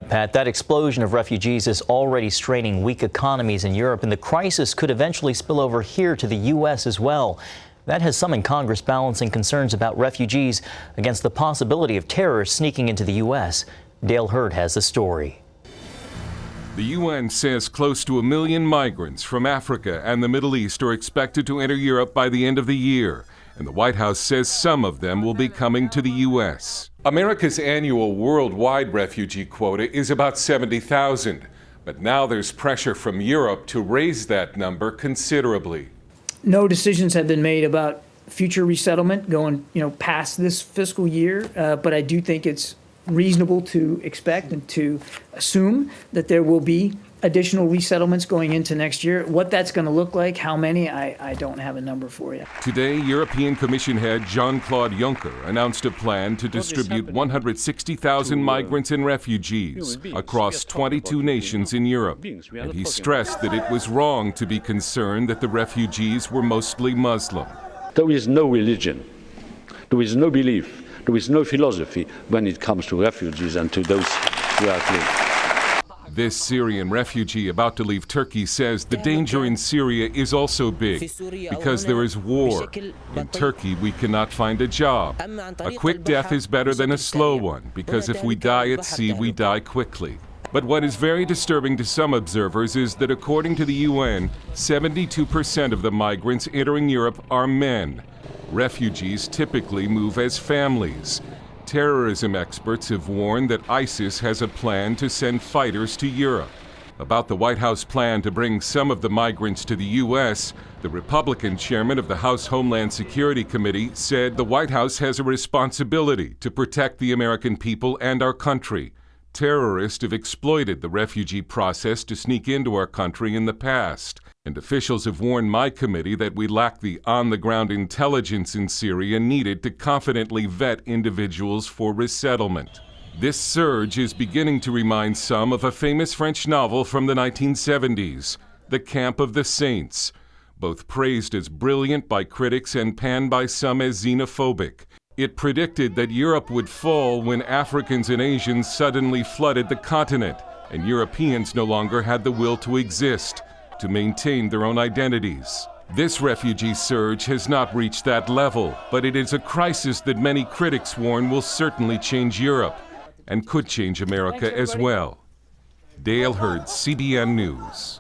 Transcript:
Pat, that explosion of refugees is already straining weak economies in Europe, and the crisis could eventually spill over here to the U.S. as well. That has some in Congress balancing concerns about refugees against the possibility of terrorists sneaking into the U.S. Dale Hurd has the story. The UN says close to 1 million migrants from Africa and the Middle East are expected to enter Europe by the end of the year, and the White House says some of them will be coming to the U.S. America's annual worldwide refugee quota is about 70,000, but now there's pressure from Europe to raise that number considerably. No decisions have been made about future resettlement going, past this fiscal year, but I do think it's reasonable to expect and to assume that there will be additional resettlements going into next year. What that's going to look like, how many, I don't have a number for you. Today, European Commission head Jean-Claude Juncker announced a plan to distribute 160,000 migrants and refugees across 22 nations in Europe. And he stressed that it was wrong to be concerned that the refugees were mostly Muslim. There is no religion, there is no belief, there is no philosophy when it comes to refugees and to those who are fleeing. This Syrian refugee about to leave Turkey says the danger in Syria is also big because there is war. In Turkey, we cannot find a job. A quick death is better than a slow one because if we die at sea, we die quickly. But what is very disturbing to some observers is that according to the UN, 72% of the migrants entering Europe are men. Refugees typically move as families. Terrorism experts have warned that ISIS has a plan to send fighters to Europe. About the White House plan to bring some of the migrants to the U.S., the Republican chairman of the House Homeland Security Committee said the White House has a responsibility to protect the American people and our country. Terrorists have exploited the refugee process to sneak into our country in the past, and officials have warned my committee that we lack the on-the-ground intelligence in Syria needed to confidently vet individuals for resettlement. This surge is beginning to remind some of a famous French novel from the 1970s, The Camp of the Saints, both praised as brilliant by critics and panned by some as xenophobic. It predicted that Europe would fall when Africans and Asians suddenly flooded the continent, and Europeans no longer had the will to exist, to maintain their own identities. This refugee surge has not reached that level, but it is a crisis that many critics warn will certainly change Europe, and could change America as well. Dale Hurd, CBN News.